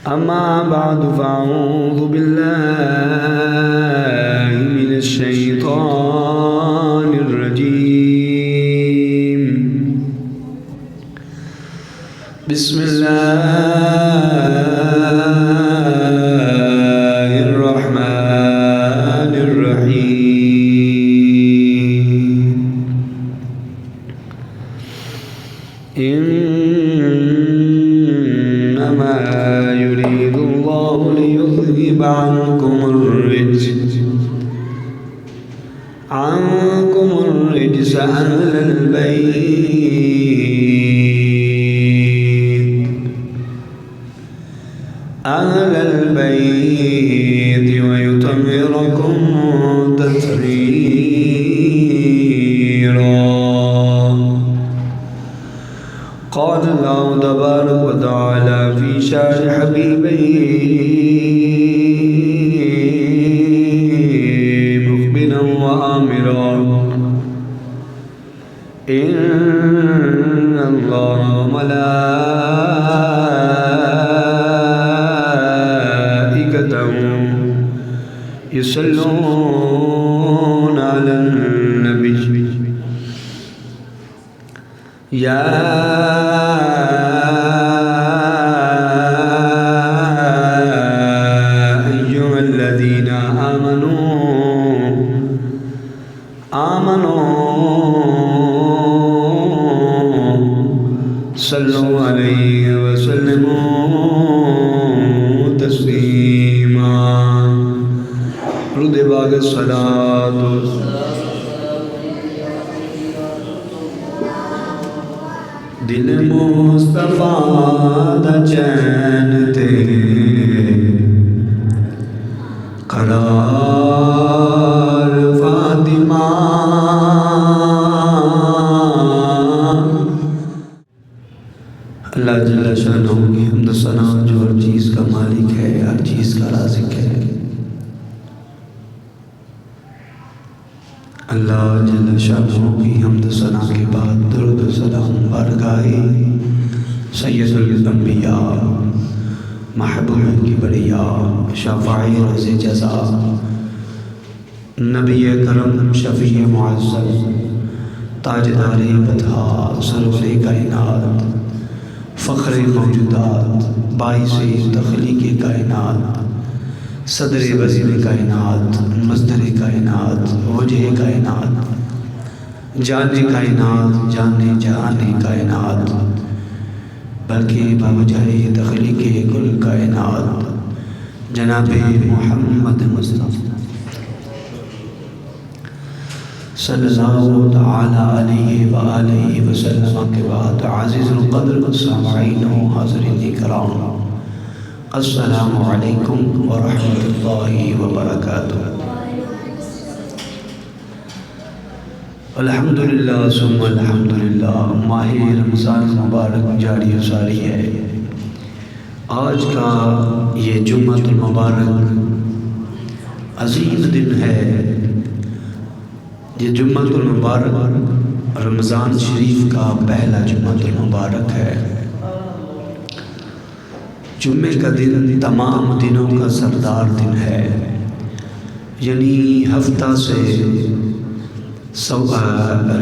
أما بعد فأعوذ بالله من الشيطان الرجيم. بسم الله الرحمن الرحيم. إنما يريد الله ليذهب عنكم الرجس أهل البيت ويطهركم تطهيرا. قال الله تبارك وتعالى في شأن حبيبه مخبرا وآمرا: إن الله وملائكته يصلون على النبي يا أيها الذين آمنوا صلوا عليه وسلموا تسليما. رد باغ الصلاة دل مصطفیٰ دا چین تے قرار فاطمہ. اللہ جل شانہ کی حمد و ثنا جو ہر چیز کا مالک ہے، ہر چیز کا رازق ہے. اللہ جل شانہ کی حمد و ثنا کے بعد درود و سلام بارگاہ سید الانبیاء محبوب کی بڑیا شفاعی روز جزا نبی کرم شفیع معظم تاجدار بطحا سرور کائنات فخر موجودات باعث تخلیق کائنات صدر وزیر کائنات مصدر کائنات وجہ کائنات جان کائنات جانے جہان کائنات بلکہ بوجہ تخلیق کل کائنات جناب محمد مصطفیٰ صلی اللہ تعالی علیہ وآلہ وسلم کے بعد عزیز القدر سامعین و حاضرین کرام، السلام علیکم ورحمۃ اللہ وبرکاتہ. الحمدللہ ثم الحمدللہ. ماہ رمضان مبارک جاری و ساری ہے. آج کا یہ جمعۃ المبارک عظیم دن ہے. یہ جمعۃ المبارک رمضان شریف کا پہلا جمعۃ المبارک ہے. جمعے کا دن تمام دنوں کا سردار دن ہے، یعنی ہفتہ سے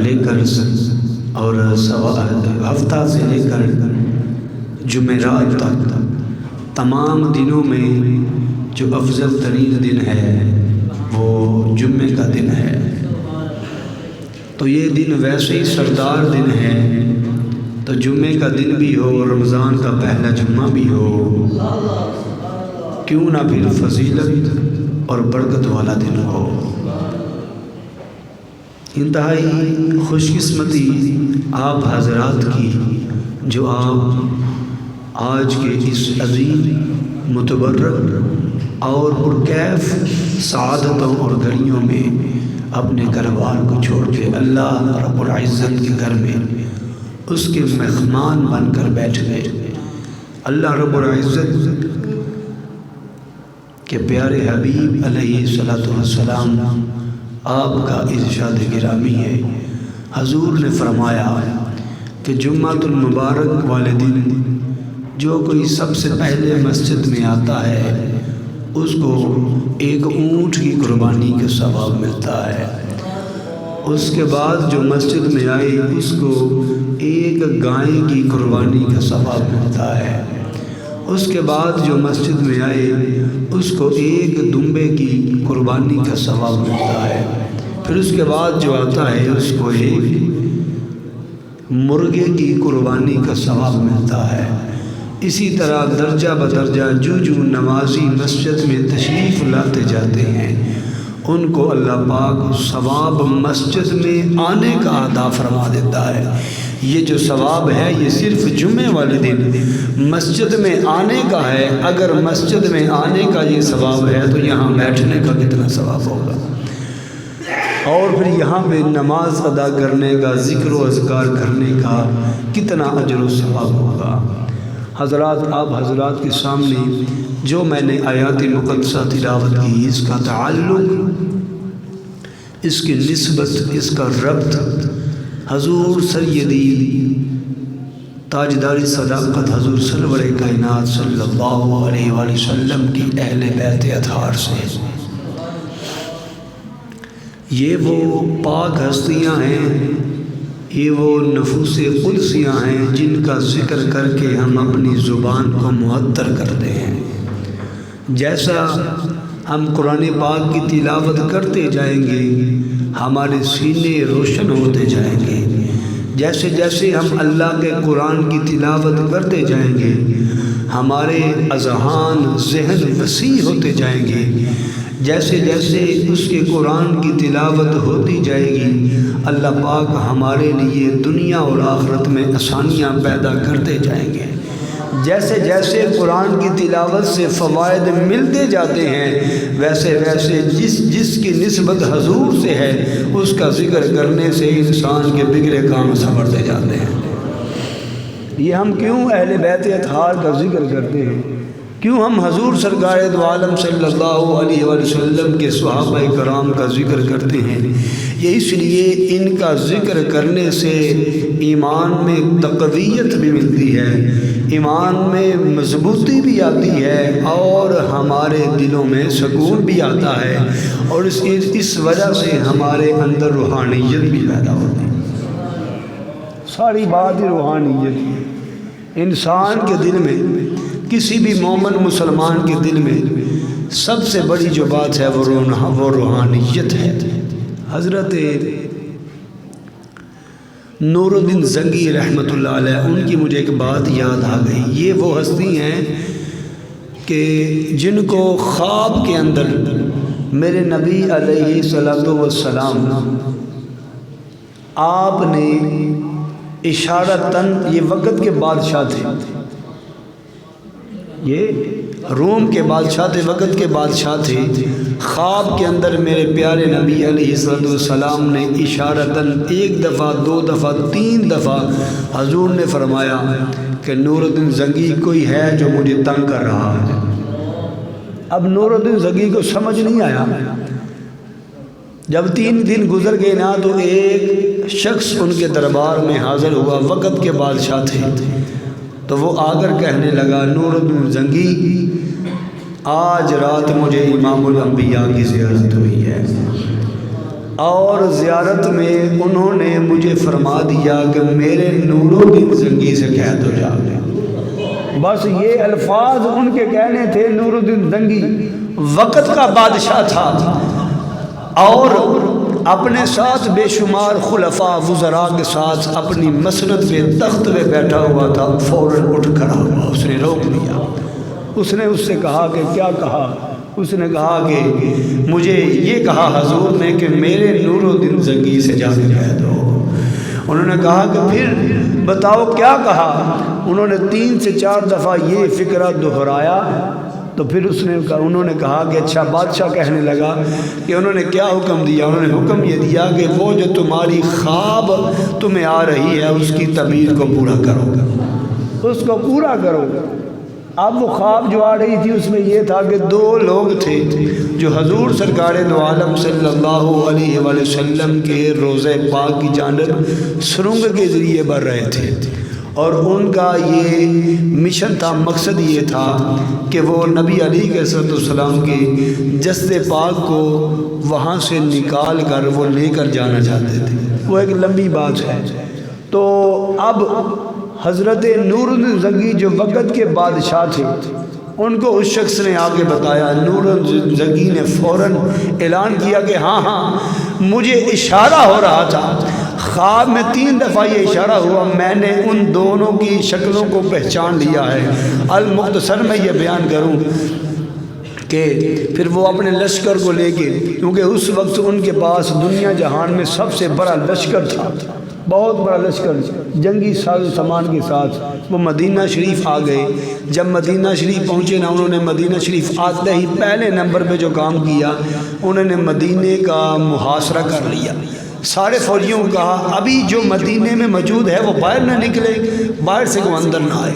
لے کر اور ہفتہ سے لے کر جمعرات تک تمام دنوں میں جو افضل ترین دن ہے وہ جمعے کا دن ہے. تو یہ دن ویسے ہی سردار دن ہے، تو جمعے کا دن بھی ہو، رمضان کا پہلا جمعہ بھی ہو، کیوں نہ پھر فضیلت اور برکت والا دن ہو. انتہائی خوش قسمتی آپ حضرات کی جو آپ آج کے اس عظیم متبرک اور پرکیف سعادتوں اور گھڑیوں میں اپنے گھر بار کو چھوڑ کے اللہ رب العزت کے گھر میں اس کے مہمان بن کر بیٹھ گئے. اللہ رب العزت کہ پیارے حبیب علیہ السلام آپ کا ارشاد گرامی ہے. حضور نے فرمایا کہ جمعۃ المبارک والے دن جو کوئی سب سے پہلے مسجد میں آتا ہے اس کو ایک اونٹ کی قربانی کا ثواب ملتا ہے۔ اس کے بعد جو مسجد میں آئے اس کو ایک گائے کی قربانی کا ثواب ملتا ہے۔ اس کے بعد جو مسجد میں آئے اس کو ایک دمبے کی قربانی کا ثواب ملتا ہے۔ پھر اس کے بعد جو آتا ہے اس کو ایک مرغے کی قربانی کا ثواب ملتا ہے۔ اسی طرح درجہ بدرجہ جو نمازی مسجد میں تشریف لاتے جاتے ہیں ان کو اللہ پاک ثواب مسجد میں آنے کا عطا فرما دیتا ہے۔ یہ جو ثواب ہے یہ صرف جمعے والے دن مسجد میں آنے کا ہے۔ اگر مسجد میں آنے کا یہ ثواب ہے تو یہاں بیٹھنے کا کتنا ثواب ہوگا، اور پھر یہاں پہ نماز ادا کرنے کا، ذکر و اذکار کرنے کا کتنا اجر و ثواب ہوگا۔ حضرات، آپ حضرات کے سامنے جو میں نے آیات مقدسہ تلاوت کی، اس کا تعلق، اس کی نسبت، اس کا ربط حضور سیدی تاجدار صداقت حضور سرور کائنات صلی اللہ علیہ وآلہ وسلم کی اہل بیت اطہار سے۔ یہ وہ پاک ہستیاں ہیں، یہ وہ نفوس قدسیاں ہیں جن کا ذکر کر کے ہم اپنی زبان کو معطر کرتے ہیں۔ جیسا ہم قرآن پاک کی تلاوت کرتے جائیں گے ہمارے سینے روشن ہوتے جائیں گے، جیسے جیسے ہم اللہ کے قرآن کی تلاوت کرتے جائیں گے ہمارے اذہان ذہن وسیع ہوتے جائیں گے، جیسے جیسے اس کے قرآن کی تلاوت ہوتی جائے گی اللہ پاک ہمارے لیے دنیا اور آخرت میں آسانیاں پیدا کرتے جائیں گے۔ جیسے جیسے قرآن کی تلاوت سے فوائد ملتے جاتے ہیں ویسے ویسے جس کی نسبت حضور سے ہے اس کا ذکر کرنے سے انسان کے بگڑے کام سنورتے جاتے ہیں۔ یہ ہم کیوں اہل بیت اطہار کا ذکر کرتے ہیں؟ کیوں ہم حضور سرکار دو عالم صلی اللہ علیہ وسلم کے صحابہ کرام کا ذکر کرتے ہیں؟ یہ اس لیے ان کا ذکر کرنے سے ایمان میں تقویت بھی ملتی ہے، ایمان میں مضبوطی بھی آتی ہے، اور ہمارے دلوں میں سکون بھی آتا ہے، اور اس وجہ سے ہمارے اندر روحانیت بھی پیدا ہوتی ہے۔ ساری بات ہی روحانیت ہے۔ انسان کے دل میں، کسی بھی مومن مسلمان کے دل میں سب سے بڑی جو بات ہے وہ روحانیت ہے۔ حضرت نور الدین زنگی رحمۃ اللہ علیہ، ان کی مجھے ایک بات یاد آ گئی۔ یہ وہ ہستی ہیں کہ جن کو خواب کے اندر میرے نبی علیہ الصلوۃ والسلام آپ نے اشارتاً، یہ وقت کے بادشاہ تھے، یہ روم کے بادشاہ تھے، وقت کے بادشاہ تھے، خواب کے اندر میرے پیارے نبی علیہ السلام نے اشارتاً ایک دفعہ، دو دفعہ، تین دفعہ حضور نے فرمایا کہ نور الدین زنگی کوئی ہے جو مجھے تنگ کر رہا ہے۔ اب نور الدین زنگی کو سمجھ نہیں آیا۔ جب 3 دن گزر گئے نا تو ایک شخص ان کے دربار میں حاضر ہوا، وقت کے بادشاہ تھے، تو وہ آ کر کہنے لگا نور الدین زنگی آج رات مجھے امام الانبیاء کی زیارت ہوئی ہے، اور زیارت میں انہوں نے مجھے فرما دیا کہ میرے نور الدین زنگی سے کہہ دو جا کے۔ بس یہ الفاظ ان کے کہنے تھے۔ نور الدین زنگی وقت کا بادشاہ تھا اور اپنے ساتھ بے شمار خلفاء وزراء کے ساتھ اپنی مسند پہ تخت پہ بیٹھا ہوا تھا۔ فوراً اٹھ کھڑا ہوا، اس نے روک لیا۔ اس نے اس سے کہا کہ کیا کہا؟ اس نے کہا کہ مجھے یہ کہا حضور نے کہ میرے نور الدین زنگی سے جا کے کہہ دو۔ انہوں نے کہا کہ پھر بتاؤ کیا کہا؟ انہوں نے 3 سے 4 دفعہ یہ فکرہ دہرایا، تو پھر انہوں نے کہا کہ اچھا بادشاہ کہنے لگا کہ انہوں نے کیا حکم دیا؟ انہوں نے حکم یہ دیا کہ وہ جو تمہاری خواب تمہیں آ رہی ہے اس کی تعبیر کو پورا کرو، اس کو پورا کرو۔ اب وہ خواب جو آ رہی تھی اس میں یہ تھا کہ 2 لوگ تھے جو حضور سرکار دو عالم صلی اللہ علیہ وسلم کے روضہ پاک کی جانب سرنگ کے ذریعے بڑھ رہے تھے، اور ان کا یہ مشن تھا، مقصد یہ تھا کہ وہ نبی علیہ السلام کے جسد پاک کو وہاں سے نکال کر وہ لے کر جانا چاہتے تھے۔ وہ ایک لمبی بات ہے۔ تو اب حضرت نور الدین زنگی جو وقت کے بادشاہ تھے، ان کو اس شخص نے آگے بتایا، نور الدین زنگی نے فوراً اعلان کیا کہ ہاں مجھے اشارہ ہو رہا تھا، خواب میں 3 دفعہ یہ اشارہ ہوا، میں نے ان دونوں کی شکلوں کو پہچان لیا ہے۔ المختصر میں یہ بیان کروں کہ پھر وہ اپنے لشکر کو لے کے، کیونکہ اس وقت ان کے پاس دنیا جہان میں سب سے بڑا لشکر تھا، بہت بڑا لشکر جنگی ساز و سامان کے ساتھ، وہ مدینہ شریف آ گئے۔ جب مدینہ شریف پہنچے نا، انہوں نے مدینہ شریف آتے ہی پہلے نمبر پہ جو کام کیا، انہوں نے مدینے کا محاصرہ کر لیا۔ سارے فوجیوں کو کہا ابھی جو مدینے میں موجود ہے وہ باہر نہ نکلے، باہر سے کوئی اندر نہ آئے۔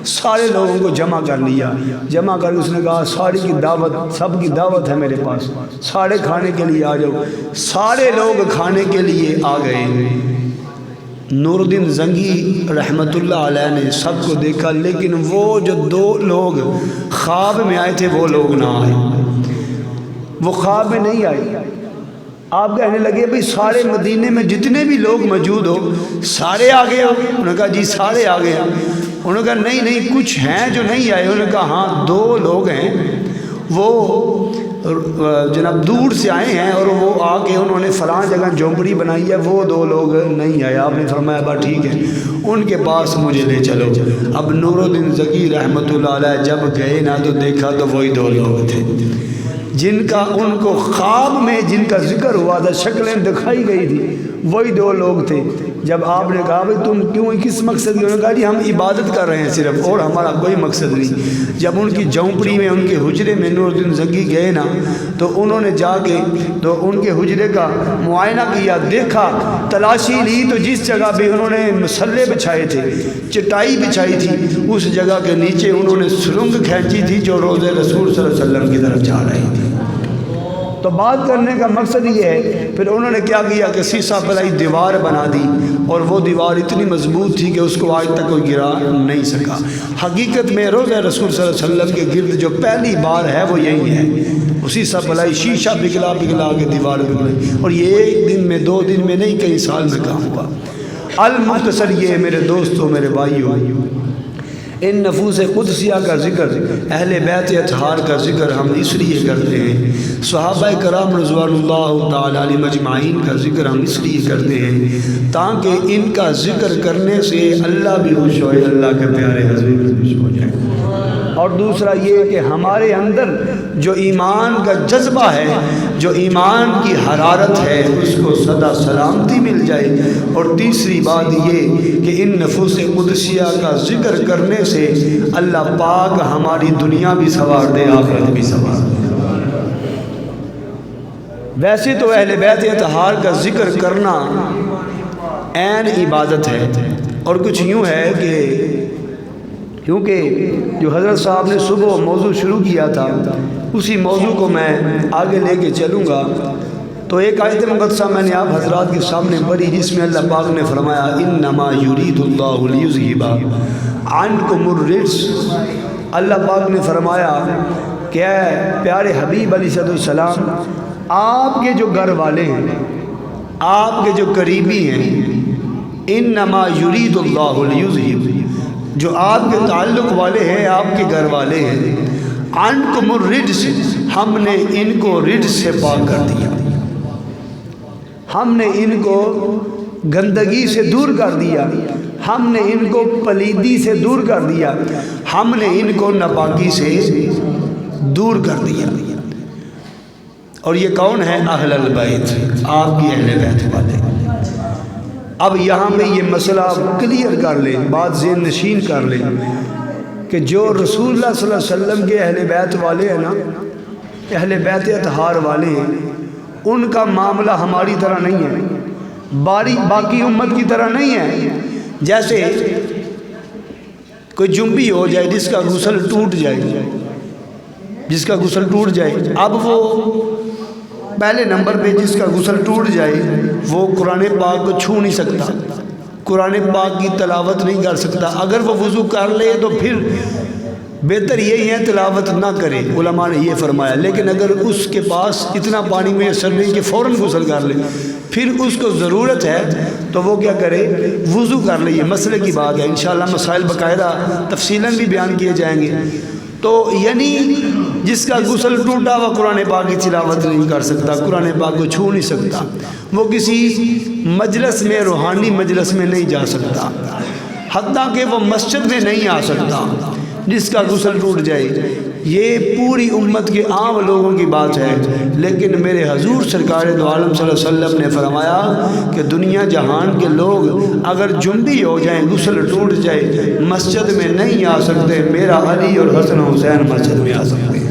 سارے لوگوں کو جمع کر لیا، جمع کر کے اس نے کہا ساری کی دعوت، سب کی دعوت ہے میرے پاس، سارے کھانے کے لیے آ جاؤ۔ سارے لوگ کھانے کے لیے آ گئے۔ نور الدین زنگی رحمت اللہ علیہ نے سب کو دیکھا، لیکن وہ جو 2 لوگ خواب میں آئے تھے وہ لوگ نہ آئے، وہ خواب میں نہیں آئے۔ آپ کہنے لگے بھئی سارے مدینے میں جتنے بھی لوگ موجود ہو سارے آ گئے ہو؟ انہوں نے کہا جی سارے آ گئے ہیں۔ انہوں نے کہا نہیں کچھ ہیں جو نہیں آئے۔ انہوں نے کہا ہاں 2 لوگ ہیں، وہ جناب دور سے آئے ہیں اور وہ آ کے انہوں نے فلاں جگہ جھونپڑی بنائی ہے، وہ 2 لوگ نہیں آئے۔ آپ نے فرمایا بات ٹھیک ہے، ان کے پاس مجھے لے چلو۔ اب نور الدین زنگی رحمت اللہ علیہ جب گئے نا تو دیکھا تو وہی 2 لوگ تھے جن کا ان کو خواب میں جن کا ذکر ہوا تھا، شکلیں دکھائی گئی تھی، وہی 2 لوگ تھے۔ جب آپ نے کہا بھئی تم کیوں، کس مقصد کی؟ انہوں نے کہا جی ہم عبادت کر رہے ہیں صرف، اور ہمارا کوئی مقصد نہیں۔ جب ان کی جھونپڑی میں، ان کے حجرے میں نور الدین زنگی گئے نا، تو انہوں نے جا کے تو ان کے حجرے کا معائنہ کیا، دیکھا، تلاشی لی، تو جس جگہ بھی انہوں نے مسلے بچھائے تھے، چٹائی بچھائی تھی، اس جگہ کے نیچے انہوں نے سرنگ کھینچی تھی جو روضہ رسول صلی اللہ علیہ وسلم کی طرف جا رہی تھی۔ تو بات کرنے کا مقصد یہ ہے، پھر انہوں نے کیا کیا کہ سیسا پلائی دیوار بنا دی، اور وہ دیوار اتنی مضبوط تھی کہ اس کو آج تک کوئی گرا نہیں سکا۔ حقیقت میں روضہ رسول صلی اللہ علیہ وسلم کے گرد جو پہلی بار ہے وہ یہی ہے، وہ سیسا پلائی شیشہ پگھلا پگھلا کے دیوار بنائی، اور یہ 1 دن میں 2 دن میں نہیں، کئی سال میں کام ہوا۔ المختصر یہ میرے دوستوں، میرے بھائیوں، ان نفوس قدسیہ کا ذکر، اہل بیت اطہار کا ذکر ہم اس لیے کرتے ہیں، صحابہ کرام رضوان اللہ تعالی علیہم اجمعین کا ذکر ہم اس لیے کرتے ہیں تاکہ ان کا ذکر کرنے سے اللہ بھی خوش ہوئے، اللہ کے پیارے حضور بھی خوش ہو جائے۔ اور دوسرا یہ کہ ہمارے اندر جو ایمان کا جذبہ ہے، جو ایمان کی حرارت ہے، اس کو سدا سلامتی مل جائے۔ اور تیسری بات یہ کہ ان نفوس قدسیہ کا ذکر کرنے سے اللہ پاک ہماری دنیا بھی سنوار دے، آخرت بھی سنوار دے۔ ویسے تو اہل بیت اطہار کا ذکر کرنا عین عبادت ہے، اور کچھ یوں ہے کہ کیونکہ جو حضرت صاحب نے صبح موضوع شروع کیا تھا اسی موضوع کو میں آگے لے کے چلوں گا۔ تو ایک آیت مقدسہ میں نے آپ حضرات کے سامنے پڑھی جس میں اللہ پاک نے فرمایا انما یرید اللہ لیذھب عنکم الرجس۔ اللہ پاک نے فرمایا کہ اے پیارے حبیب علیہ السلام، آپ کے جو گھر والے ہیں، آپ کے جو قریبی ہیں، انما یرید اللہ لیذھب، جو آپ کے تعلق والے ہیں، آپ کے گھر والے ہیں، عنکم الرجس، ہم نے ان کو رجس سے پاک کر دیا، ہم نے ان کو گندگی سے دور کر دیا، ہم نے ان کو پلیدی سے دور کر دیا، ہم نے ان کو ناپاکی سے دور کر دیا۔ اور یہ کون ہے؟ اہل البیت، آپ کی اہل بیت والے۔ اب یہاں میں یہ مسئلہ کلیئر کر لیں، بات ذہن نشین کر لیں کہ جو رسول اللہ صلی اللہ علیہ وسلم کے اہل بیت والے ہیں نا، اہل بیت اطہار والے ہیں، ان کا معاملہ ہماری طرح نہیں ہے، باقی امت کی طرح نہیں ہے۔ جیسے کوئی جنبی ہو جائے جس کا غسل ٹوٹ جائے، جس کا غسل ٹوٹ جائے، اب وہ پہلے نمبر پہ جس کا غسل ٹوٹ جائے وہ قرآن پاک کو چھو نہیں سکتا، قرآن پاک کی تلاوت نہیں کر سکتا، اگر وہ وضو کر لے تو پھر بہتر یہی ہے تلاوت نہ کرے، علماء نے یہ فرمایا۔ لیکن اگر اس کے پاس اتنا پانی میسر نہیں کہ فوراً غسل کر لے، پھر اس کو ضرورت ہے تو وہ کیا کرے، وضو کر لے۔ یہ مسئلے کی بات ہے، انشاءاللہ مسائل باقاعدہ تفصیلاً بھی بیان کیے جائیں گے۔ تو یعنی جس کا غسل ٹوٹا وہ قرآن پاک کی تلاوت نہیں کر سکتا، قرآن پاک کو چھو نہیں سکتا، وہ کسی مجلس میں، روحانی مجلس میں نہیں جا سکتا، حتیٰ کہ وہ مسجد میں نہیں آ سکتا جس کا غسل ٹوٹ جائے۔ یہ پوری امت کے عام لوگوں کی بات ہے، لیکن میرے حضور سرکار دو عالم صلی اللہ علیہ وسلم نے فرمایا کہ دنیا جہان کے لوگ اگر جنبی ہو جائیں، غسل ٹوٹ جائے، مسجد میں نہیں آ سکتے، میرا علی اور حسن حسین مسجد میں آ سکتے ہیں۔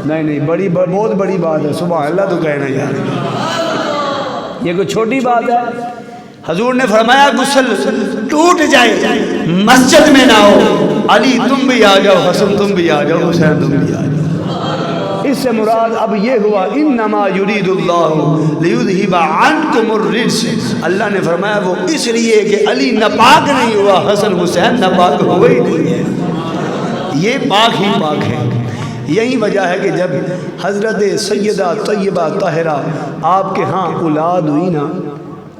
نہیں بہت بڑی بات ہے، سبحان اللہ تو کہنا یار، یہ کوئی چھوٹی بات ہے؟ حضور نے فرمایا غسل ٹوٹ جائے، مسجد میں نہ ہو، علی تم بھی آ جاؤ، حسن تم بھی آ جاؤ، حسین تم بھی آ جاؤ۔ اس سے مراد اب یہ ہوا انما یرید اللہ لیذہب عنکم الرجس، اللہ نے فرمایا وہ اس لیے کہ علی ناپاک نہیں ہوا، حسن حسین ناپاک ہوئے ہی نہیں ہے، یہ پاک ہی پاک ہے۔ یہی وجہ ہے کہ جب حضرت سیدہ طیبہ طاہرہ آپ کے ہاں اولاد ہوئی نا،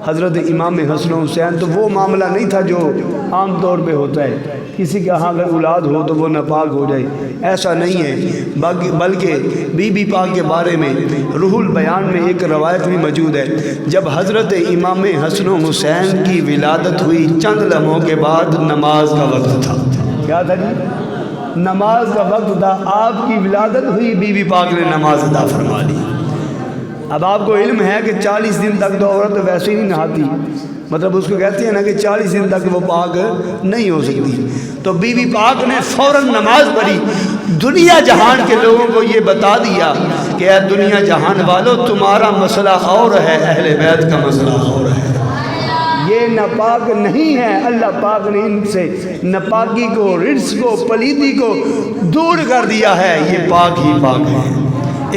حضرت امام حسن حسین، تو وہ معاملہ نہیں تھا جو عام طور پہ ہوتا ہے، کسی کے ہاں اگر اولاد ہو تو وہ ناپاک ہو جائے، ایسا نہیں ہے، بلکہ بی بی پاک کے بارے میں روح البیان میں ایک روایت بھی موجود ہے، جب حضرت امام حسن حسین کی ولادت ہوئی چند لمحوں کے بعد نماز کا وقت تھا۔ کیا تھا جی؟ نماز کا وقت تھا، آپ کی ولادت ہوئی، بی بی پاک نے نماز ادا فرما لی۔ اب آپ کو علم ہے کہ 40 دن تک تو عورت ویسے ہی نہیں نہاتی، مطلب اس کو کہتے ہیں نا کہ 40 دن تک وہ پاک نہیں ہو سکتی، تو بی بی پاک نے فوراً نماز پڑھی، دنیا جہان کے لوگوں کو یہ بتا دیا کہ اے دنیا جہان والو، تمہارا مسئلہ اور ہے، اہل بیت کا مسئلہ اور ہے، یہ ناپاک نہیں ہے، اللہ پاک نے ان سے ناپاکی کو، رجس کو، پلیدی کو دور کر دیا ہے، یہ پاک ہی پاک ہے۔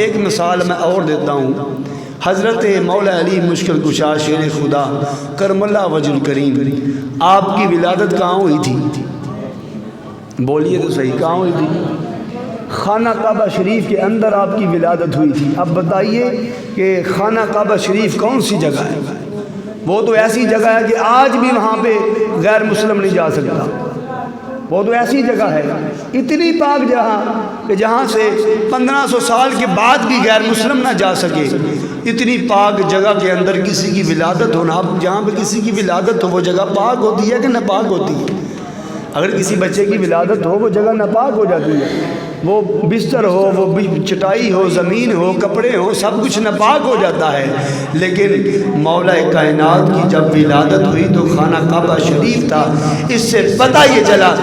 ایک مثال میں اور دیتا ہوں، حضرت مولا علی مشکل کشا شیر خدا کرم اللہ وجہ الکریم، آپ کی ولادت کہاں ہوئی تھی؟ بولیے تو صحیح، کہاں ہوئی تھی؟ خانہ کعبہ شریف کے اندر آپ کی ولادت ہوئی تھی۔ اب بتائیے کہ خانہ کعبہ شریف کون سی جگہ ہے؟ وہ تو ایسی جگہ ہے کہ آج بھی وہاں پہ غیر مسلم نہیں جا سکتا، وہ تو ایسی جگہ ہے، اتنی پاک جہاں کہ جہاں سے 1500 سال کے بعد بھی غیر مسلم نہ جا سکے، اتنی پاک جگہ کے اندر کسی کی ولادت ہونا، اب جہاں پہ کسی کی ولادت ہو وہ جگہ پاک ہوتی ہے کہ ناپاک ہوتی ہے؟ اگر کسی بچے کی ولادت ہو وہ جگہ ناپاک ہو جاتی ہے، وہ بستر ہو، وہ چٹائی ہو، زمین ہو، کپڑے ہو، سب کچھ ناپاک ہو جاتا ہے۔ لیکن مولا کائنات کی جب ولادت ہوئی تو خانہ کعبہ شریف تھا، اس سے پتہ یہ چلا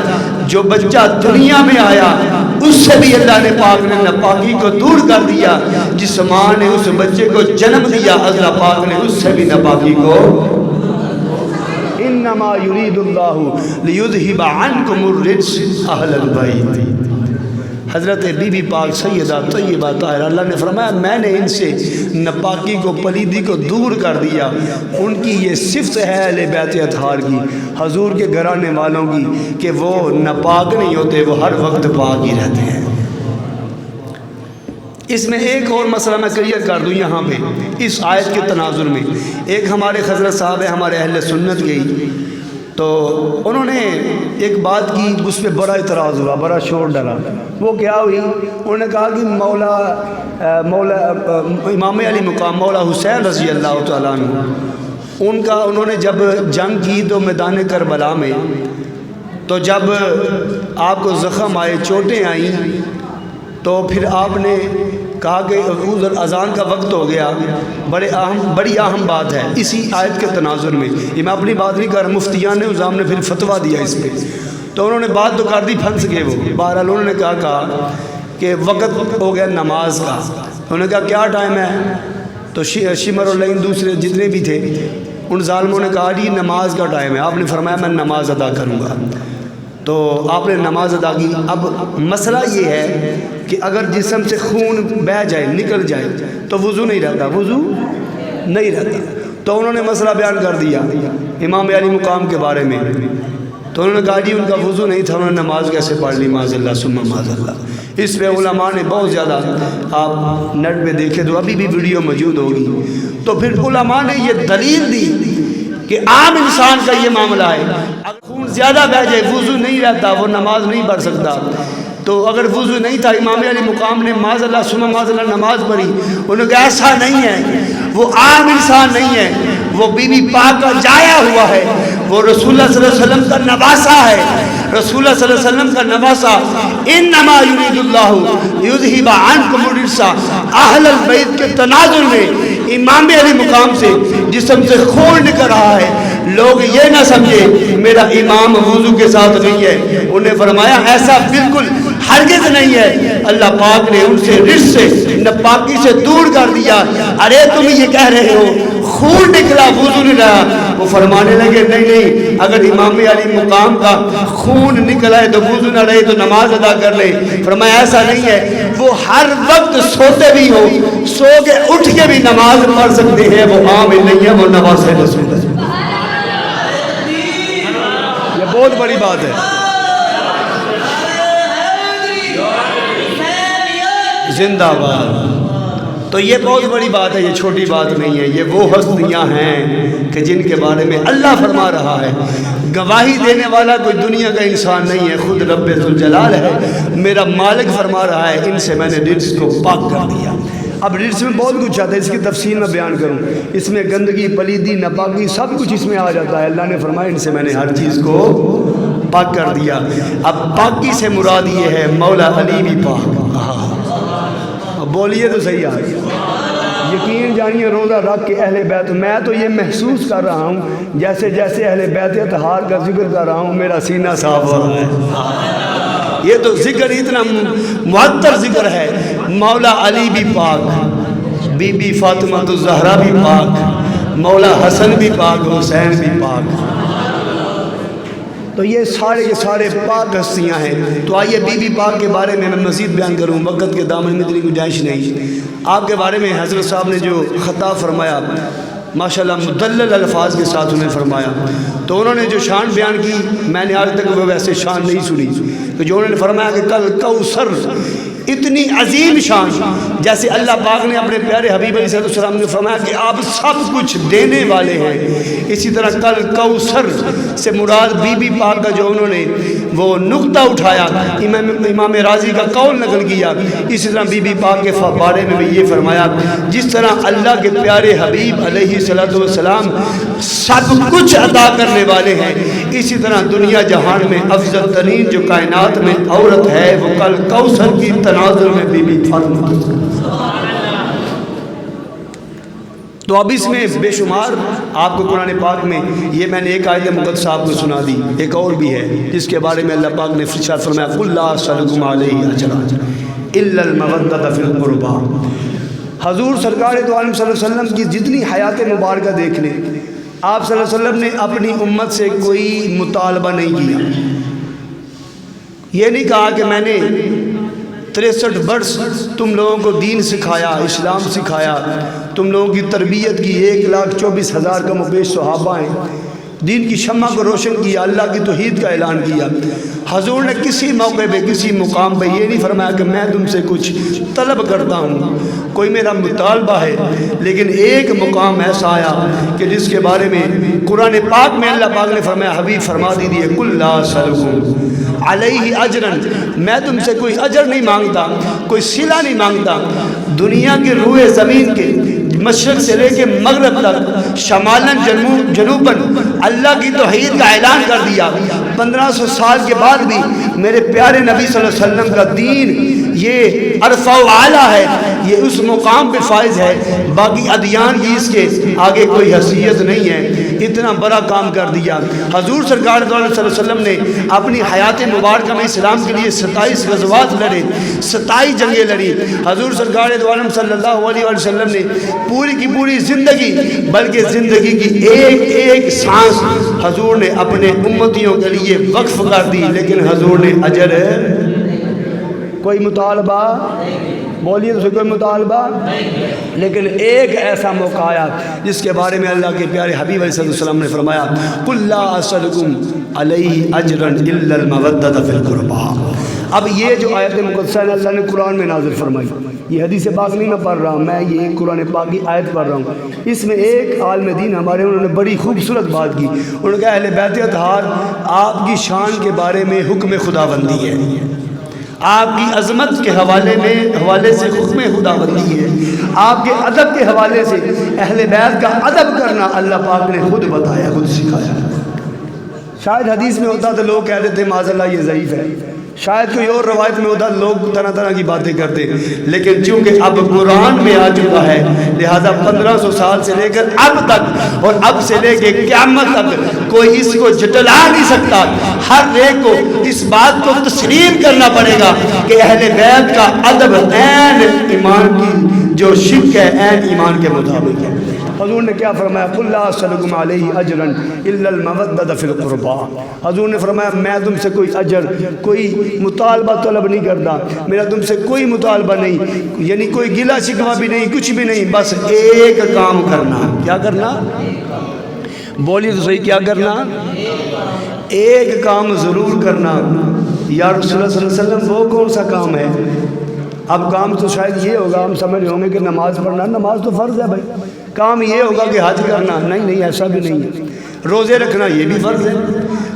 جو بچہ دنیا میں آیا اس سے بھی اللہ نے پاک نے ناپاکی کو دور کر دیا، جس ماں نے اس بچے کو جنم دیا اللہ پاک نے اس سے بھی ناپاکی کو، انما یرید اللہ لیذہب عنکم الرجس اہل البیت۔ حضرت بی بی پاک سیدہ طیبہ طاہرہ، اللہ نے فرمایا میں نے ان سے ناپاکی کو، پلیدی کو دور کر دیا، ان کی یہ صفت ہے اہل بیت اطہار کی، حضور کے گھرانے والوں کی، کہ وہ ناپاک نہیں ہوتے، وہ ہر وقت پاک ہی رہتے ہیں۔ اس میں ایک اور مسئلہ میں کلیئر کر دوں یہاں پہ، اس آیت کے تناظر میں، ایک ہمارے حضرت صاحب ہیں، ہمارے اہل سنت گئی، تو انہوں نے ایک بات کی، اس پہ بڑا اعتراض ہوا، بڑا شور ڈلا۔ وہ کیا ہوئی؟ انہوں نے کہا کہ مولا امام علی مقام مولا حسین رضی اللہ تعالیٰ عنہ، انہوں نے جب جنگ کی تو میدان کربلا میں، تو جب آپ کو زخم آئے، چوٹیں آئیں، تو پھر آپ نے کہا کہ اذان کا وقت ہو گیا، بڑی اہم بات ہے اسی آیت کے تناظر میں، یہ میں اپنی بات نہیں کر رہا، مفتیان نظام نے پھر فتویٰ دیا اس پہ، تو انہوں نے بات تو کر دی، پھنس گئے وہ، بہرحال انہوں نے کہا کہ وقت ہو گیا نماز کا، انہوں نے کہا کیا ٹائم ہے؟ تو شمر اور لین دوسرے جتنے بھی تھے ان ظالموں نے کہا جی نماز کا ٹائم ہے، آپ نے فرمایا میں نماز ادا کروں گا، تو آپ نے نماز ادا کی۔ اب مسئلہ یہ ہے کہ اگر جسم سے خون بہہ جائے، نکل جائے تو وضو نہیں رہتا، وضو نہیں رہتا، تو انہوں نے مسئلہ بیان کر دیا امام علی مقام کے بارے میں، تو انہوں نے کہا جی ان کا وضو نہیں تھا، انہوں نے نماز کیسے پڑھ لی، معاذ اللہ ثم معاذ اللہ۔ اس پہ علماء نے بہت زیادہ، آپ نیٹ پہ دیکھیں تو ابھی بھی ویڈیو موجود ہوگی، تو پھر علماء نے یہ دلیل دی کہ عام انسان کا یہ معاملہ ہے، اگر خون زیادہ بہہ جائے وضو نہیں رہتا، وہ نماز نہیں پڑھ سکتا۔ تو اگر وضو نہیں تھا، امام علی مقام نے معاذ اللہ ثم معاذ اللہ نماز پڑھی، انہوں نے کہا ایسا نہیں ہے، وہ عام انسان نہیں ہے، وہ بی بی پاک کا جایا ہوا ہے، وہ رسول اللہ صلی اللہ علیہ وسلم کا نواسہ ہے، رسول اللہ صلی اللہ علیہ وسلم کا نواسہ۔ انما یرید اللہ یذہب عنکم الرجس، اہل البیت کے تناظر میں امام علی مقام سے جسم سے خون نکل رہا ہے، لوگ یہ نہ سمجھے میرا امام وضو کے ساتھ نہیں ہے۔ انہیں فرمایا ایسا بالکل ہرگز نہیں ہے، اللہ پاک نے ان سے رجس سے، ناپاکی سے دور کر دیا۔ ارے تم یہ کہہ رہے ہو خون نکلا وضو نہیں رہا، وہ فرمانے لگے نہیں نہیں، اگر امام علی مقام کا خون نکلا ہے تو وضو نہ رہے تو نماز ادا کر لے۔ فرمایا ایسا نہیں ہے، وہ ہر وقت سوتے بھی ہو، سو کے اٹھ کے بھی نماز پڑھ سکتے ہیں، وہ عام نہیں ہے، وہ نواز رسول ہے۔ یہ بہت بڑی بات ہے، زندہ باد۔ تو یہ بہت بڑی بات ہے، یہ چھوٹی بات نہیں ہے، یہ وہ ہستیاں ہیں کہ جن کے بارے میں اللہ فرما رہا ہے، گواہی دینے والا کوئی دنیا کا انسان نہیں ہے، خود رب ذوالجلال ہے، میرا مالک فرما رہا ہے ان سے میں نے رجس کو پاک کر دیا۔ اب رجس میں بہت کچھ آتا ہے، اس کی تفصیل میں بیان کروں، اس میں گندگی، پلیدی، ناپاکی سب کچھ اس میں آ جاتا ہے۔ اللہ نے فرمایا ان سے میں نے ہر چیز کو پاک کر دیا۔ اب پاکی سے مراد یہ ہے مولا علی بھی پاک۔ بولیے تو صحیح آج، یقین جانیے روزہ رکھ کے اہل بیت، میں تو یہ محسوس کر رہا ہوں جیسے جیسے اہل بیت اطہار کا ذکر کر رہا ہوں میرا سینہ صاف ہو رہا ہے۔ یہ تو ذکر اتنا معطر ذکر ہے، مولا علی بھی پاک، بی بی فاطمہ الزہرا بھی پاک، مولا حسن بھی پاک، حسین بھی پاک۔ تو یہ سارے کے سارے پاک ہستیاں ہیں۔ تو آئیے بی بی پاک کے بارے میں مزید بیان کروں، وقت کے دامن میں اتنی گنجائش نہیں۔ آپ کے بارے میں حضرت صاحب نے جو خطاب فرمایا ماشاءاللہ مدلل الفاظ کے ساتھ انہیں فرمایا، تو انہوں نے جو شان بیان کی میں نے آج تک وہ ویسے شان نہیں سنی، کہ جو انہوں نے فرمایا کہ کل کوثر، اتنی عظیم شان، جیسے اللہ پاک نے اپنے پیارے حبیب علیہ السلام نے فرمایا کہ آپ سب کچھ دینے والے ہیں، اسی طرح کل کوثر سے مراد بی بی پاک کا جو انہوں نے وہ نقطہ اٹھایا، امام راضی کا قول نقل کیا، اسی طرح بی بی پاک کے بارے میں بھی یہ فرمایا جس طرح اللہ کے پیارے حبیب علیہ السلام سب کچھ عطا کرنے والے ہیں، اسی طرح دنیا جہان میں افضل ترین جو کائنات میں عورت ہے وہ کل کوثر کی تناظر میں بی بی فاطمہ۔ تو اب اس میں بے شمار آپ کو قرآن پاک میں یہ میں نے ایک آیت مقدسہ آپ کو سنا دی، ایک اور بھی ہے جس کے بارے میں اللہ پاک نے ارشاد فرمایا قُلْ لَا أَسْأَلُكُمْ عَلَيْهِ أَجْرًا إِلَّا الْمَوَدَّةَ فِي الْقُرْبَى۔ حضور سرکار دو عالم صلی اللہ علیہ وسلم کی جتنی حیات مبارکہ دیکھ لیں، آپ صلی اللہ علیہ وسلم نے اپنی امت سے کوئی مطالبہ نہیں کیا، یہ نہیں کہا کہ میں نے 63 برس تم لوگوں کو دین سکھایا، اسلام سکھایا، تم لوگوں کی تربیت کی، 1,24,000 کم و بیش صحابہ ہیں، دین کی شمع کو روشن کیا، اللہ کی توحید کا اعلان کیا۔ حضور نے کسی موقع پہ کسی مقام پہ یہ نہیں فرمایا کہ میں تم سے کچھ طلب کرتا ہوں، کوئی میرا مطالبہ ہے، لیکن ایک مقام ایسا آیا کہ جس کے بارے میں قرآن پاک میں اللہ پاک نے فرمایا، حبیب فرما دیجیے قُلْ لَا أَسْأَلُكُمْ عَلَيْهِ أَجْرًا، میں تم سے کوئی اجر نہیں مانگتا، کوئی صلہ نہیں مانگتا، دنیا کے روئے زمین کے مشرق سے لے کے مغرب تک، شمالاً جنوباً اللہ کی توحید کا اعلان کر دیا۔ 1500 سال کے بعد بھی میرے پیارے نبی صلی اللہ علیہ وسلم کا دین یہ عرفہ و اعلیٰ ہے، یہ اس مقام پہ فائز ہے، باقی ادیان کی اس کے آگے کوئی حیثیت نہیں ہے۔ اتنا بڑا کام کر دیا حضور سرکار صلی اللہ علیہ وسلم نے، اپنی حیات مبارکہ میں اسلام کے لیے 27 غزوات لڑے، 27 جنگیں لڑی۔ حضور سرکار دو عالم صلی اللہ علیہ وسلم نے پوری کی پوری زندگی، بلکہ زندگی کی ایک ایک سانس حضور نے اپنے امتیوں کے لیے وقف کر دی، لیکن حضور نے اجر کوئی مطالبہ بولیے تو کوئی مطالبہ، لیکن ایک ایسا موقع آیا جس کے بارے میں اللہ کے پیارے حبیب علیہ السلام نے فرمایا قُلْ لَا أَسْأَلُكُمْ عَلَيْهِ أَجْرًا إِلَّا الْمَوَدَّةَ فِي الْقُرْبَىٰ۔ اب یہ جو آیت مقدسہ ہے اللہ نے قرآن میں نازل فرمائی، یہ حدیث پاک نہیں میں پڑھ رہا ہوں، میں یہ قرآن پاک کی آیت پڑھ رہا ہوں۔ اس میں ایک عالم دین ہمارے انہوں نے بڑی خوبصورت بات کی، انہوں نے کہا اہل بیت اطہار آپ کی شان کے بارے میں حکم خداوندی ہے، آپ کی عظمت کے حوالے سے حکم خداوندی ہے، آپ کے ادب کے حوالے سے اہل بیت کا ادب کرنا اللہ پاک نے خود بتایا، خود سکھایا۔ شاید حدیث میں ہوتا تو لوگ کہتے تھے معاذ اللہ یہ ضعیف ہے، شاید کوئی اور روایت میں ہوتا لوگ طرح طرح کی باتیں کرتے، لیکن چونکہ اب قرآن میں آ چکا ہے لہذا 1500 سال سے لے کر اب تک اور اب سے لے کے قیامت تک کوئی اس کو جھٹلا نہیں سکتا۔ ہر ایک کو اس بات کو تسلیم کرنا پڑے گا کہ اہل بیت کا ادب عین ایمان کی جو شک ہے عین ایمان کے مطابق ہے۔ حضور نے کیا فرمایا قُلْ لَا أَسْأَلُكُمْ عَلَيْهِ أَجْرًا إِلَّا الْمَوَدَّةَ فِي الْقُرْبَىٰ۔ حضور نے فرمایا میں تم سے کوئی اجر کوئی مطالبہ طلب نہیں کرتا، میرا تم سے کوئی مطالبہ نہیں، یعنی کوئی گلہ شکوہ بھی نہیں، کچھ بھی نہیں، بس ایک کام کرنا۔ کیا کرنا؟ بولیے تو صحیح، کیا کرنا؟ ایک کام ضرور کرنا۔ یا رسول اللہ صلی اللہ علیہ وسلم وہ کون سا کام ہے؟ اب کام تو شاید یہ ہوگا، ہم سمجھ ہوں گے کہ نماز پڑھنا، نماز تو فرض ہے بھائی۔ کام یہ ہوگا کہ حج کرنا، نہیں ایسا بھی نہیں ہے۔ روزے رکھنا یہ بھی فرض ہے۔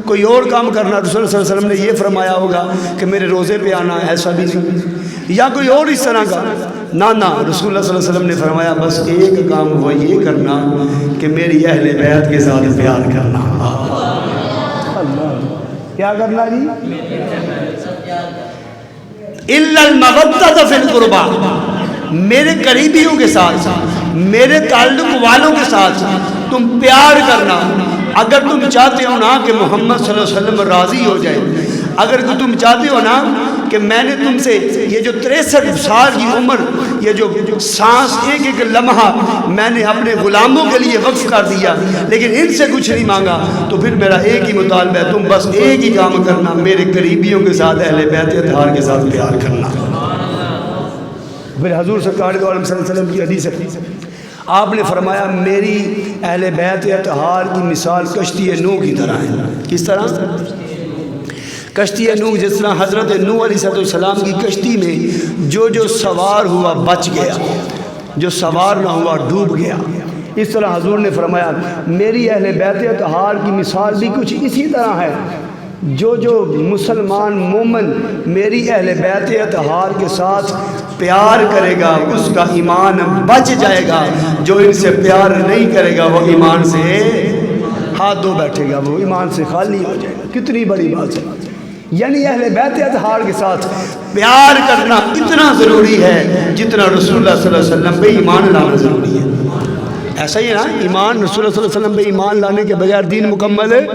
کوئی اور کام کرنا، رسول اللہ صلی اللہ علیہ وسلم نے یہ فرمایا ہوگا کہ میرے روزے پہ آنا، ایسا بھی نہیں، یا کوئی اور اس طرح کا، نہ رسول اللہ صلی اللہ علیہ وسلم نے فرمایا بس ایک کام وہ یہ کرنا کہ میری اہل بیت کے ساتھ پیار کرنا۔ کیا کرنا جی؟ اِلَّا الْمَوَدَّةَ فِي الْقُرْبَىٰ، میرے قریبیوں کے ساتھ، میرے تعلق والوں کے ساتھ تم پیار کرنا۔ اگر تم چاہتے ہو نا کہ محمد صلی اللہ علیہ وسلم راضی ہو جائے، اگر تم چاہتے ہو نا کہ میں نے تم سے یہ جو 63 سال کی عمر، یہ جو سانس ایک ایک لمحہ میں نے اپنے غلاموں کے لیے وقف کر دیا لیکن ان سے کچھ نہیں مانگا، تو پھر میرا ایک ہی مطالبہ ہے، تم بس ایک ہی کام کرنا، میرے قریبیوں کے ساتھ اہل بیت اطہار کے ساتھ پیار کرنا۔ پھر حضور سرکار دو عالم صلی اللہ علیہ وسلم کی حدیث ہے، آپ نے فرمایا میری اہل بیت اطہار کی مثال کشتی نوح کی طرح ہے۔ کس طرح؟ کشتی نوح، جس طرح حضرت نوح علیہ السلام کی کشتی میں جو سوار ہوا بچ گیا، جو سوار نہ ہوا ڈوب گیا، اس طرح حضور نے فرمایا میری اہل بیت اطہار کی مثال بھی کچھ اسی طرح ہے۔ جو مسلمان مومن میری اہل بیت اطہار کے ساتھ پیار کرے گا اس کا ایمان بچ جائے گا، جو ان سے پیار نہیں کرے گا وہ ایمان سے ہاتھ دھو بیٹھے گا، وہ ایمان سے خالی ہو جائے گا۔ کتنی بڑی بات ہے، یعنی اہل بیت اطہار کے ساتھ پیار کرنا اتنا ضروری ہے جتنا رسول اللہ صلی اللہ علیہ وسلم پہ ایمان لانا ضروری ہے۔ ایسا ہی ہے نا، ایمان رسول اللہ صلی اللہ علیہ وسلم پہ ایمان لانے کے بغیر دین مکمل ہے؟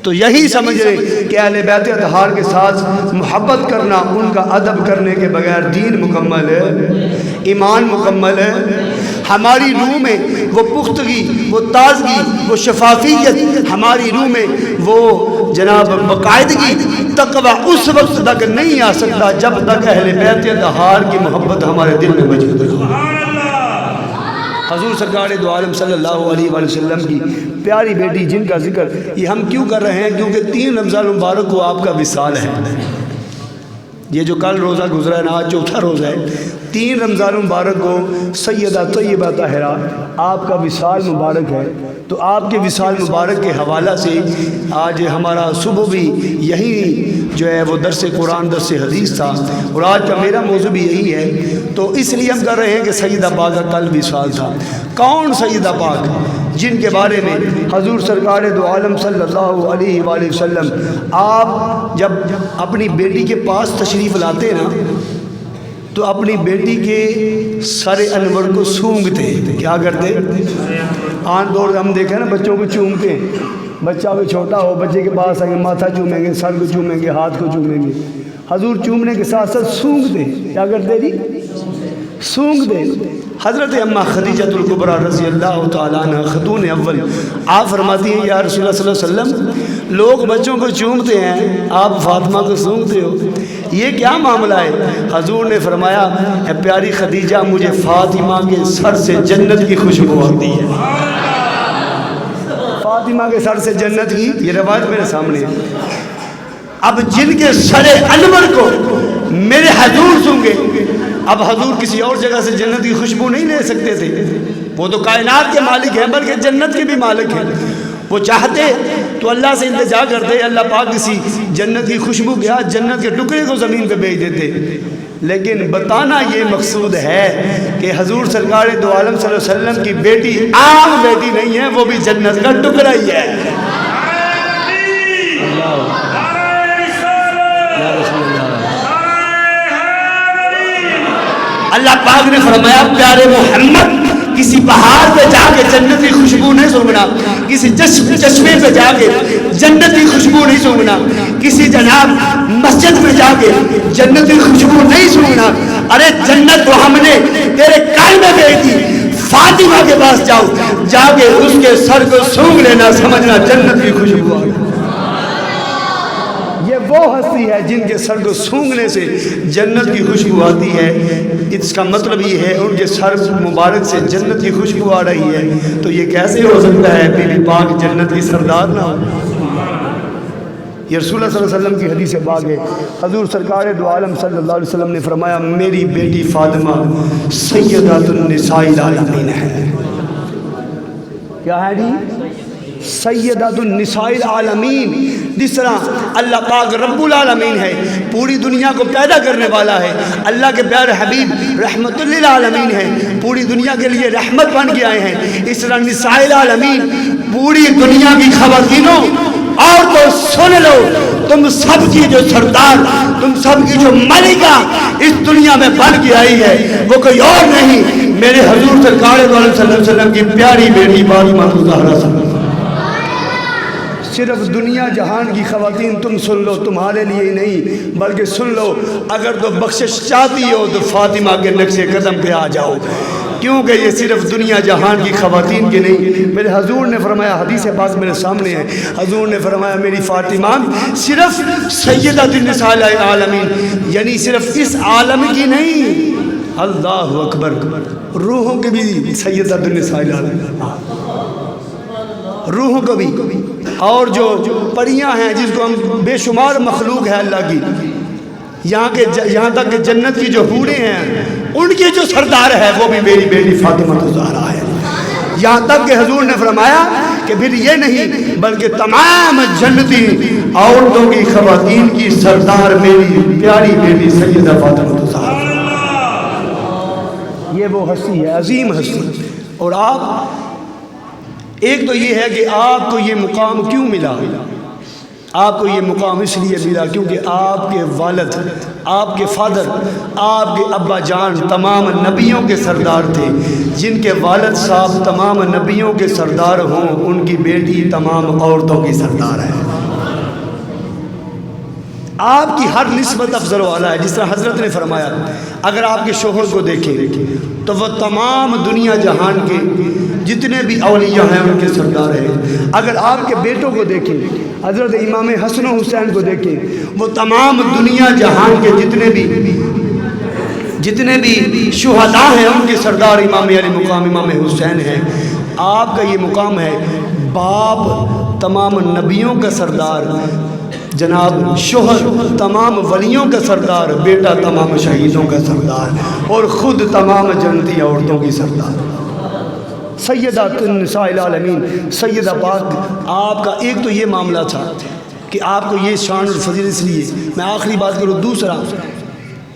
تو یہی سمجھ لیں کہ اہل بیت اطہار کے ساتھ محبت کرنا، ان کا ادب کرنے کے بغیر دین مکمل ہے، ایمان مکمل ہے۔ ہماری روح میں وہ پختگی، وہ تازگی، وہ شفافیت، ہماری روح میں وہ جناب باقاعدگی، تقوی اس وقت تک نہیں آ سکتا جب تک اہل بیت اطہار کی محبت ہمارے دل میں موجود ہے۔ حضور سرکار دو عالم صلی اللہ علیہ وآلہ وسلم کی پیاری بیٹی جن کا ذکر یہ ہم کیوں کر رہے ہیں؟ کیونکہ 3 رمضان مبارک کو آپ کا وصال ہے۔ یہ جو کل روزہ گزرا ہے نا، آج چوتھا روزہ ہے، 3 رمضان مبارک کو سیدہ طیبہ طاہرہ آپ کا وصال مبارک ہے۔ تو آپ کے وصال مبارک کے حوالہ سے آج ہمارا صبح بھی یہی جو ہے وہ درس قرآن، درس حدیث تھا، اور آج کا میرا موضوع بھی یہی ہے۔ تو اس لیے ہم کر رہے ہیں کہ سیدہ پاک کا کل وصال تھا۔ کون سیدہ پاک؟ جن کے بارے میں حضور سرکار دو عالم صلی اللہ علیہ وآلہ وسلم آپ جب اپنی بیٹی کے پاس تشریف لاتے نا تو اپنی بیٹی کے سر انور کو سونگھتے۔ کیا کرتے؟ عام طور سے ہم دیکھیں نا بچوں کو چومتے ہیں، بچہ بھی چھوٹا ہو بچے کے پاس آئیں گے، ماتھا چومیں گے، سر کو چومیں گے، ہاتھ کو چومیں گے۔ حضور چومنے کے ساتھ ساتھ سونگھتے۔ کیا کرتے جی؟ سونگھتے۔ حضرت اماں خدیجہ الکبریٰ رضی اللہ تعالیٰ عنہ خاتون اول، آپ فرماتی ہیں یا رسول اللہ صلی اللہ علیہ وسلم لوگ بچوں کو چومتے ہیں، آپ فاطمہ کو سونگتے ہو، یہ کیا معاملہ ہے؟ حضور نے فرمایا اے پیاری خدیجہ، مجھے فاطمہ کے سر سے جنت کی خوشبو آتی ہے۔ فاطمہ کے سر سے جنت کی، یہ روایت میرے سامنے ہے۔ اب جن کے سر انور کو میرے حضور سونگے، اب حضور کسی اور جگہ سے جنت کی خوشبو نہیں لے سکتے تھے، وہ تو کائنات کے مالک ہیں، بلکہ جنت کے بھی مالک ہیں۔ وہ چاہتے تو اللہ سے التجا کرتے، اللہ پاک کسی جنت کی خوشبو کے ہاتھ جنت کے ٹکڑے کو زمین پہ بھیج دیتے، لیکن بتانا یہ مقصود ہے کہ حضور سرکار دو عالم صلی اللہ علیہ وسلم کی بیٹی عام بیٹی نہیں ہے، وہ بھی جنت کا ٹکڑا ہی ہے۔ اللہ پاک نے فرمایا پیارے محمد، کسی پہاڑ پہ جا کے جنت کی خوشبو نہیں سونگنا، کسی چشمے پہ جا کے جنت کی خوشبو نہیں سونگنا، کسی جناب مسجد میں جا کے جنت کی خوشبو نہیں سونگنا۔ ارے جنت تو ہم نے تیرے کان میں بھیج دی، فاطمہ کے پاس جاؤ، جا کے اس کے سر کو سونگ لینا، سمجھنا جنت کی خوشبو آ گئی۔ یہ وہ ہستی ہے جن کے سر کو سونگنے سے جنت کی خوشبو آتی ہے۔ اس کا مطلب یہ ہے ان کے سر مبارک سے جنت کی خوشبو آ رہی ہے، تو یہ کیسے ہو سکتا ہے بی بی پاک جنت کی سردار نہ ہو؟ یہ رسول اللہ صلی اللہ علیہ وسلم کی حدیث پاک ہے۔ حضور سرکار دو عالم صلی اللہ علیہ وسلم نے فرمایا میری بیٹی فاطمہ سیدۃ النساء العالمین ہے۔ کیا ہے جی؟ سیدۃ النساء العالمین۔ جس طرح اللہ پاک رب العالمین ہے، پوری دنیا کو پیدا کرنے والا ہے، اللہ کے پیارے حبیب رحمت للعالمین ہے، پوری دنیا کے لیے رحمت بن کے آئے ہیں، اس طرح نساء العالمین پوری دنیا کی خواتینوں اور تو سن لو، تم سب کی جو سردار، تم سب کی جو ملکہ اس دنیا میں بن کے آئی ہے وہ کوئی اور نہیں، میرے حضور سرکار صلی اللہ علیہ وسلم کی پیاری بیٹی فاطمہ الزہرا صلی اللہ علیہ وسلم۔ صرف دنیا جہان کی خواتین تم سن لو، تمہارے لیے ہی نہیں بلکہ سن لو، اگر تو بخشش چاہتی ہو تو فاطمہ کے نقش قدم پہ آ جاؤ، کیونکہ یہ صرف دنیا جہان کی خواتین کی نہیں۔ میرے حضور نے فرمایا، حدیث پاک میرے سامنے ہے، حضور نے فرمایا میری فاطمہ صرف سیدۃ النساء العالمین، یعنی صرف اس عالم کی نہیں، اللہ اکبر، روحوں کی بھی سیدۃ النساء العالمین، روحوں کو بھی، اور جو پریاں ہیں جس کو ہم بے شمار مخلوق ہے اللہ کی، یہاں تک کہ جنت کی جو حوریں ہیں ان کی جو سردار ہے وہ بھی میری بیٹی فاطمہ الزہرا ہے۔ یہاں تک کہ حضور نے فرمایا کہ پھر یہ نہیں بلکہ تمام جنتی عورتوں کی خواتین کی سردار میری پیاری بیٹی سیدہ فاطمہ الزہرا۔ یہ وہ ہستی ہے، عظیم ہستی۔ اور آپ، ایک تو یہ ہے کہ آپ کو یہ مقام کیوں ملا؟ آپ کو یہ مقام اس لیے ملا کیونکہ آپ کے والد، آپ کے فادر، آپ کے ابا جان تمام نبیوں کے سردار تھے۔ جن کے والد صاحب تمام نبیوں کے سردار ہوں، ان کی بیٹی تمام عورتوں کی سردار ہے۔ آپ کی ہر نسبت افضل و اعلیٰ ہے۔ جس طرح حضرت نے فرمایا اگر آپ کے شوہر کو دیکھیں تو وہ تمام دنیا جہان کے جتنے بھی اولیاء ہیں ان کے سردار ہیں۔ اگر آپ کے بیٹوں کو دیکھیں، حضرت امام حسن و حسین کو دیکھیں، وہ تمام دنیا جہان کے جتنے بھی شہداء ہیں ان کے سردار امام علی مقام امام حسین ہیں۔ آپ کا یہ مقام ہے، باپ تمام نبیوں کا سردار، جناب شوہر تمام ولیوں کا سردار، بیٹا تمام شہیدوں کا سردار، اور خود تمام جنتی عورتوں کی سردار، سیدۃ النساء العالمین سیدہ پاک۔ آپ کا ایک تو یہ معاملہ تھا کہ آپ کو یہ شان اور فضیلت، اس لیے میں آخری بات کروں، دوسرا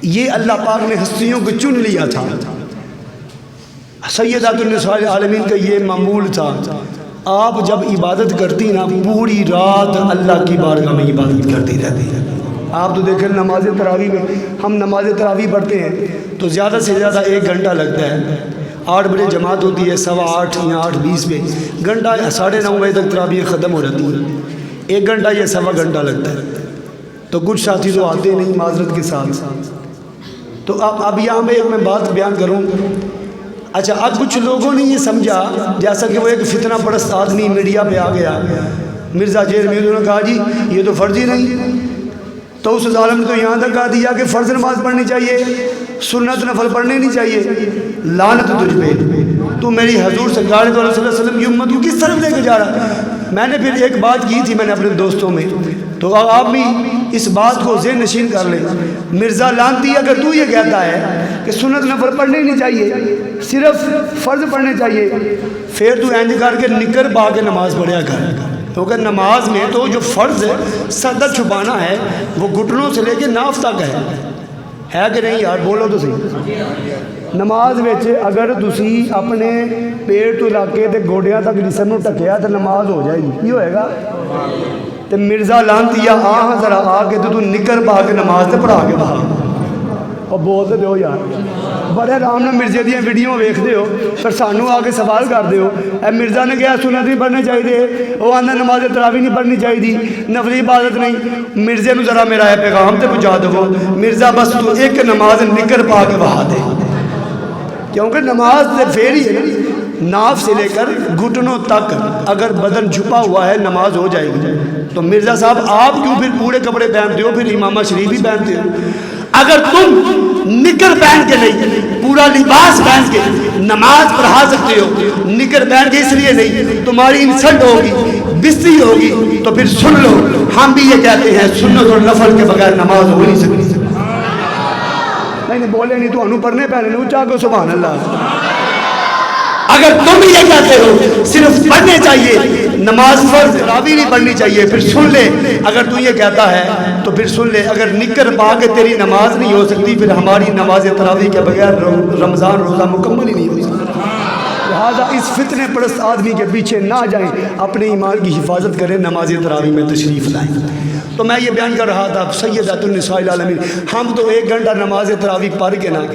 یہ اللہ پاک نے ہستیوں کو چن لیا تھا۔ سیدۃ النساء العالمین کا یہ معمول تھا، آپ جب عبادت کرتی نا پوری رات اللہ کی بارگاہ میں عبادت کرتی رہتی ہے۔ آپ تو دیکھیں نماز تراویح میں، ہم نماز تراویح پڑھتے ہیں تو زیادہ سے زیادہ 1 گھنٹہ لگتا ہے۔ 8 بجے جماعت ہوتی ہے، 8:15 یا 8:20 پہ گھنٹہ 9:30 بجے تک تراویح ختم ہو جاتی ہے، 1 گھنٹہ یا 1.25 گھنٹہ لگتا ہے۔ تو کچھ ساتھی تو آتے نہیں معذرت کے ساتھ۔ تو اب یہاں میں ایک بات بیان کروں۔ اچھا، اب کچھ لوگوں نے یہ سمجھا جیسا کہ وہ ایک فتنہ پرست آدمی میڈیا پہ آ گیا مرزا چیئرمین انہوں نے کہا جی یہ تو فرض ہی نہیں، تو اس ظالم نے تو یہاں تک کہا دیا کہ فرض نماز پڑھنی چاہیے، سنت نفل پڑھنے نہیں چاہیے۔ لعنت تجھ پہ، تو میری حضور سرکار صلی اللہ علیہ وسلم کی امت کو کس طرف لے کے جا رہا ہے؟ میں نے پھر ایک بات کی تھی میں نے اپنے دوستوں میں، تو آپ بھی اس بات کو ذہن نشین کر لیں۔ مرزا لعنتی اگر تو یہ کہتا ہے کہ سنت نفل پڑھنے ہی نہیں چاہیے، صرف فرض پڑھنے چاہیے، پھر تو اینج کر کے نکر پا کے نماز پڑھیا کر، کیونکہ نماز میں تو جو فرض ہے سر درد چھپانا ہے وہ گھٹنوں سے لے کے ناف تک ہے کہ نہیں یار؟ بولو تو صحیح۔ نماز وچ اگر تسی اپنے پیٹ تو لا کے تے گوڈیاں تک جسم نوں ٹکیا تو نماز ہو جائے گی، کی ہوئے گا؟ تے مرزا لعنتیا آ ذرا آ کے تو نکر پا کے نماز تے پڑھا کے باہر اور بولتے دیو یار، بڑے آرام نال مرزے دیاں ویڈیو ویکھدے ہو پھر سانوں آ کے سوال کردے ہو اے مرزا نے کہا سنت نہیں پڑھنے چاہیے، وہ آندا نماز تراویح نہیں پڑھنی چاہیے، نفلی عبادت نہیں۔ مرزے نو ذرا میرا پیغام تے پہنچا دو، مرزا بس تو ایک نماز نکر پا کے بہا دے، کیونکہ نماز تے پھر ہی ہے ناف سے لے کر گھٹنوں تک اگر بدن چھپا ہوا ہے نماز ہو جائے گی۔ تو مرزا صاحب آپ کیوں پھر پورے کپڑے پہنتے ہو، پھر امامہ شریف ہی پہنتے ہو؟ اگر تم نکر پہن کے نہیں پورا لباس پہن کے نماز پڑھا سکتے ہو، نکر پہن کے اس لیے نہیں تمہاری انسلٹ ہوگی، بستی ہوگی، تو پھر سن لو ہم بھی یہ کہتے ہیں سنت اور نفل کے بغیر نماز ہو نہیں سکتی۔ نہیں بولے نہیں تو انہوں پڑھنے پہنے نہیں چاہ کو سبحان اللہ۔ اگر تم یہ کہتے ہو صرف پڑھنے چاہیے نماز فرض تراویح نہیں پڑھنی چاہیے، پھر سن لے اگر تو یہ کہتا ہے تو پھر سن لے اگر نکر پا کے تیری نماز نہیں ہو سکتی پھر ہماری نماز تراویح کے بغیر رمضان روزہ مکمل ہی نہیں ہو سکتا۔ لہٰذا اس فتنے پرست آدمی کے پیچھے نہ جائیں، اپنے ایمان کی حفاظت کریں، نماز تراویح میں تشریف لائیں۔ تو میں یہ بیان کر رہا تھا سیدۃ النساء العالمین، ہم تو 1 گھنٹہ نماز تراویح پڑھ کے نہ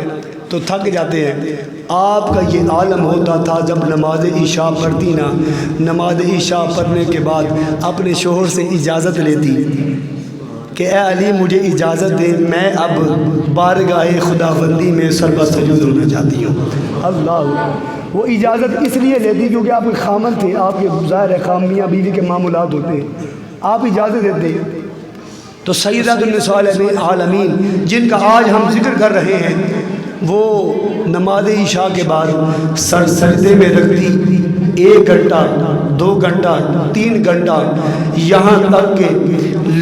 تو تھک جاتے ہیں۔ آپ کا یہ عالم ہوتا تھا جب نماز عشاء پڑھتی نا، نماز عشاء پڑھنے کے بعد اپنے شوہر سے اجازت لیتی کہ اے علی مجھے اجازت دے، میں اب بارگاہ خداوندی میں سربہ سجود ہونا چاہتی ہوں۔ اللہ، وہ اجازت اس لیے لیتی کیونکہ آپ کے خامن تھے، آپ کے ظاہر ہے خام میاں بیوی کے معاملات ہوتے ہیں، آپ اجازت دیتے۔ تو سیدۃ النساء العالمین جن کا آج ہم ذکر کر رہے ہیں وہ نماز عشاء کے بعد سر سجدے میں رکھتی 1 گھنٹہ 2 گھنٹہ 3 گھنٹہ، یہاں تک کہ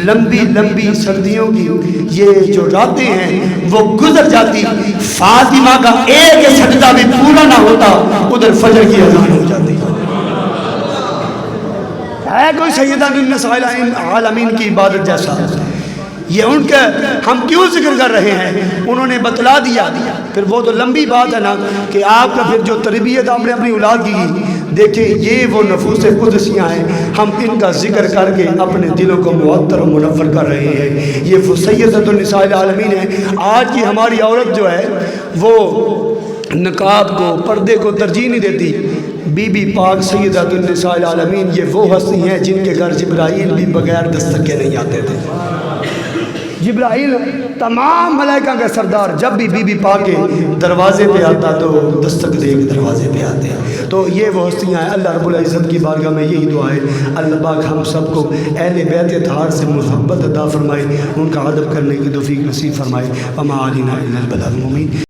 لمبی لمبی سردیوں کی یہ جو راتیں ہیں وہ گزر جاتی، فاطمہ کا ایک سجدہ بھی پورا نہ ہوتا، ادھر فجر کی اذان ہو جاتی۔ ہے کوئی سیدۃ النساء العالمین کی عبادت جیسا؟ یہ ان کے ہم کیوں ذکر کر رہے ہیں؟ انہوں نے بتلا دیا، پھر وہ تو لمبی بات ہے نا کہ آپ کا پھر جو تربیت آپ نے اپنی اولاد کی، دیکھیں یہ وہ نفوس قدسیاں ہیں، ہم ان کا ذکر کر کے اپنے دلوں کو معطر و منور کر رہے ہیں۔ یہ وہ سیدۃ النساء العالمین ہے۔ آج کی ہماری عورت جو ہے وہ نقاب کو پردے کو ترجیح نہیں دیتی۔ بی بی پاک سیدۃ النساء العالمین یہ وہ ہستی ہیں جن کے گھر جبرائیل بھی بغیر دستک کے نہیں آتے تھے۔ جبرائیل تمام ملائکہ کا سردار جب بھی بی بی پاک کے دروازے پہ آتا تو دستک دے کے دروازے پہ آتے ہیں۔ تو یہ وہ ہستیاں ہیں۔ اللہ رب العزت کی بارگاہ میں یہی دعا ہے اللہ پاک ہم سب کو اہل بیت اطہار سے محبت عطا فرمائے، ان کا ادب کرنے کی توفیق نصیب فرمائے۔ وما علینا الا البلاغ المبین۔